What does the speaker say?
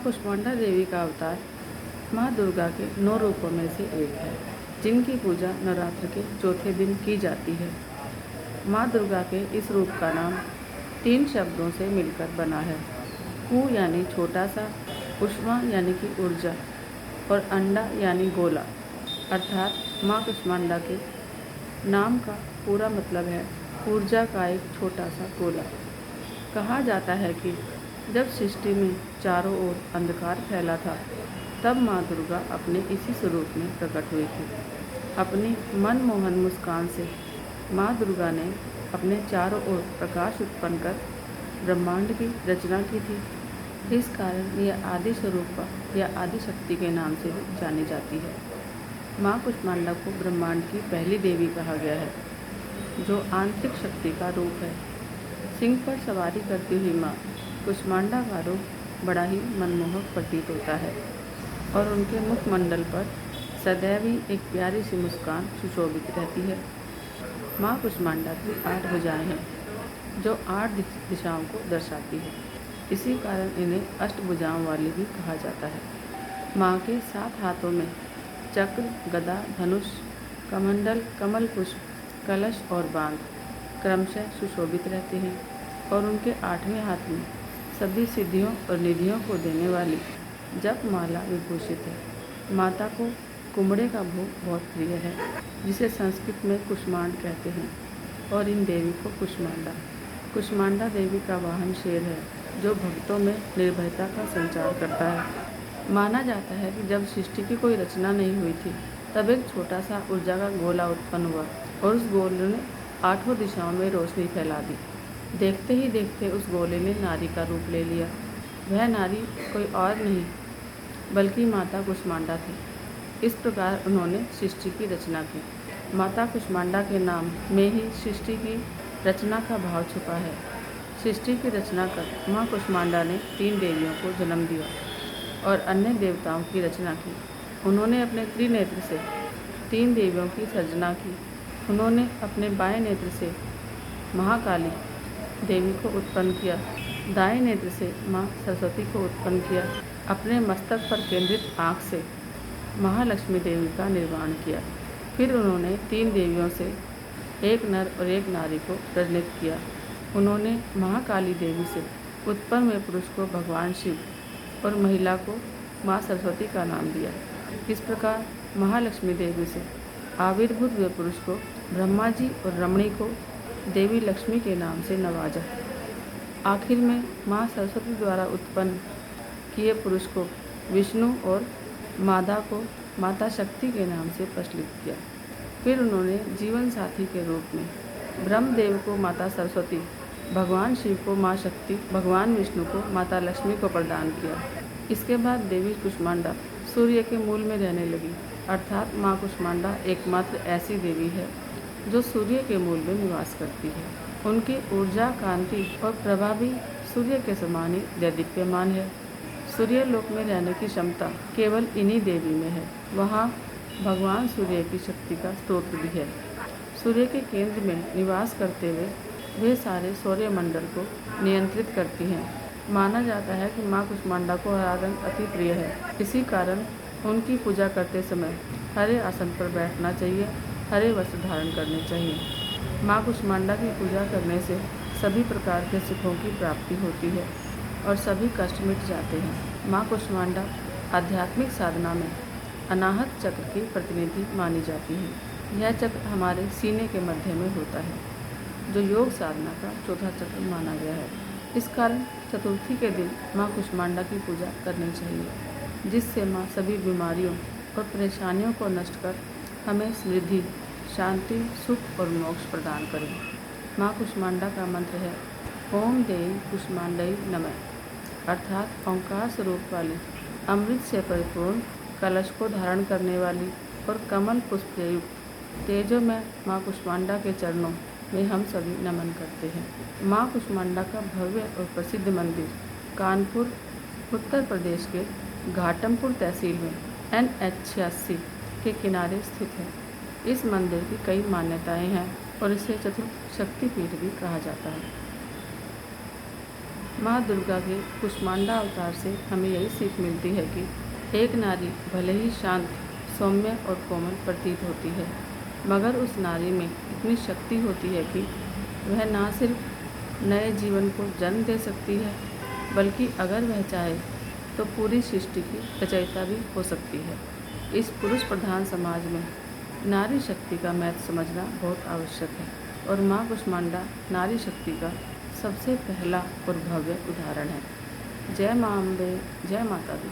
कुष्मांडा देवी का अवतार माँ दुर्गा के 9 रूपों में से एक है, जिनकी पूजा नवरात्र के चौथे दिन की जाती है। माँ दुर्गा के इस रूप का नाम 3 शब्दों से मिलकर बना है। कु यानी छोटा सा, कुष्मा यानी कि ऊर्जा और अंडा यानी गोला। अर्थात माँ कुष्मांडा के नाम का पूरा मतलब है ऊर्जा का एक छोटा सा गोला। कहा जाता है कि जब सृष्टि में चारों ओर अंधकार फैला था, तब माँ दुर्गा अपने इसी स्वरूप में प्रकट हुई थी। अपनी मनमोहन मुस्कान से माँ दुर्गा ने अपने चारों ओर प्रकाश उत्पन्न कर ब्रह्मांड की रचना की थी। इस कारण यह आदि स्वरूप या आदि शक्ति के नाम से भी जानी जाती है। माँ कुष्मांडा को ब्रह्मांड की पहली देवी कहा गया है, जो आंतरिक शक्ति का रूप है। सिंह पर सवारी करती हुई माँ कुष्मांडा का रूप बड़ा ही मनमोहक प्रतीत होता है और उनके मुखमंडल पर सदैव ही एक प्यारी सी मुस्कान सुशोभित रहती है। माँ कुष्मांडा की 8 भुजाएं हैं, जो 8 दिशाओं को दर्शाती है। इसी कारण इन्हें अष्टभुजाओं वाली भी कहा जाता है। माँ के 7 हाथों में चक्र, गदा, धनुष, कमंडल, कमल पुष्प, कलश और बांध क्रमशः सुशोभित रहते हैं और उनके 8वें हाथ में सभी सिद्धियों और निधियों को देने वाली जप माला विभूषित है। माता को कुमड़े का भोग बहुत प्रिय है, जिसे संस्कृत में कुष्मांड कहते हैं, और इन देवी को कुष्मांडा देवी का वाहन शेर है, जो भक्तों में निर्भयता का संचार करता है। माना जाता है कि जब सृष्टि की कोई रचना नहीं हुई थी, तब एक छोटा सा ऊर्जा का गोला उत्पन्न हुआ और उस गोले ने 8 दिशाओं में रोशनी फैला दी। देखते ही देखते उस गोले ने नारी का रूप ले लिया। वह नारी कोई और नहीं बल्कि माता कुष्मांडा थी। इस प्रकार उन्होंने सृष्टि की रचना की। माता कुष्मांडा के नाम में ही सृष्टि की रचना का भाव छुपा है। सृष्टि की रचना कर माँ कुष्मांडा ने 3 देवियों को जन्म दिया और अन्य देवताओं की रचना की। उन्होंने अपने त्रिनेत्र से 3 देवियों की सर्जना की। उन्होंने अपने बाएं नेत्र से महाकाली देवी को उत्पन्न किया, दाएं नेत्र से माँ सरस्वती को उत्पन्न किया, अपने मस्तक पर केंद्रित आँख से महालक्ष्मी देवी का निर्माण किया। फिर उन्होंने 3 देवियों से एक नर और एक नारी को प्रजनित किया। उन्होंने महाकाली देवी से उत्पन्न हुए पुरुष को भगवान शिव और महिला को माँ सरस्वती का नाम दिया। इस प्रकार महालक्ष्मी देवी से आविर्भूत हुए पुरुष को ब्रह्मा जी और रमणी को देवी लक्ष्मी के नाम से नवाजा। आखिर में माँ सरस्वती द्वारा उत्पन्न किए पुरुष को विष्णु और मादा को माता शक्ति के नाम से प्रचलित किया। फिर उन्होंने जीवन साथी के रूप में ब्रह्मदेव को माता सरस्वती, भगवान शिव को माँ शक्ति, भगवान विष्णु को माता लक्ष्मी को प्रदान किया। इसके बाद देवी कुष्मांडा सूर्य के मूल में रहने लगी, अर्थात माँ कुष्मांडा एकमात्र ऐसी देवी है जो सूर्य के मूल में निवास करती है। उनकी ऊर्जा, कांति और प्रभा भी सूर्य के समान ही दैदीप्यमान है। सूर्य लोक में रहने की क्षमता केवल इन्हीं देवी में है। वहाँ भगवान सूर्य की शक्ति का स्रोत भी है। सूर्य के केंद्र में निवास करते हुए वे सारे सौर्यमंडल को नियंत्रित करती हैं। माना जाता है कि माँ कुष्मांडा को हरा रंग अति प्रिय है। इसी कारण उनकी पूजा करते समय हरे आसन पर बैठना चाहिए, हरे वस्त्र धारण करने चाहिए। माँ कुष्मांडा की पूजा करने से सभी प्रकार के सुखों की प्राप्ति होती है और सभी कष्ट मिट जाते हैं। माँ कुष्मांडा आध्यात्मिक साधना में अनाहत चक्र की प्रतिनिधि मानी जाती है। यह चक्र हमारे सीने के मध्य में होता है, जो योग साधना का चौथा चक्र माना गया है। इस कारण चतुर्थी के दिन माँ कुष्मांडा की पूजा करनी चाहिए, जिससे माँ सभी बीमारियों और परेशानियों को नष्ट कर हमें समृद्धि, शांति, सुख और मोक्ष प्रदान करें। माँ कुष्मांडा का मंत्र है ओम देवी कुष्मांडई नमः, अर्थात ओंकार स्वरूप वाली, अमृत से परिपूर्ण, कलश को धारण करने वाली और कमल पुष्प से युक्त तेजोमय माँ कुष्मांडा के चरणों में हम सभी नमन करते हैं। माँ कुष्मांडा का भव्य और प्रसिद्ध मंदिर कानपुर, उत्तर प्रदेश के घाटमपुर तहसील में NH 86 के किनारे स्थित है। इस मंदिर की कई मान्यताएं हैं और इसे चतुर्थ शक्तिपीठ भी कहा जाता है। माँ दुर्गा के कुष्मांडा अवतार से हमें यही सीख मिलती है कि एक नारी भले ही शांत, सौम्य और कोमल प्रतीत होती है, मगर उस नारी में इतनी शक्ति होती है कि वह न सिर्फ नए जीवन को जन्म दे सकती है, बल्कि अगर वह चाहे तो पूरी सृष्टि की रचयिता भी हो सकती है। इस पुरुष प्रधान समाज में नारी शक्ति का महत्व समझना बहुत आवश्यक है और माँ कुष्मांडा नारी शक्ति का सबसे पहला और भव्य उदाहरण है। जय माँ अम्बे, जय माता दी।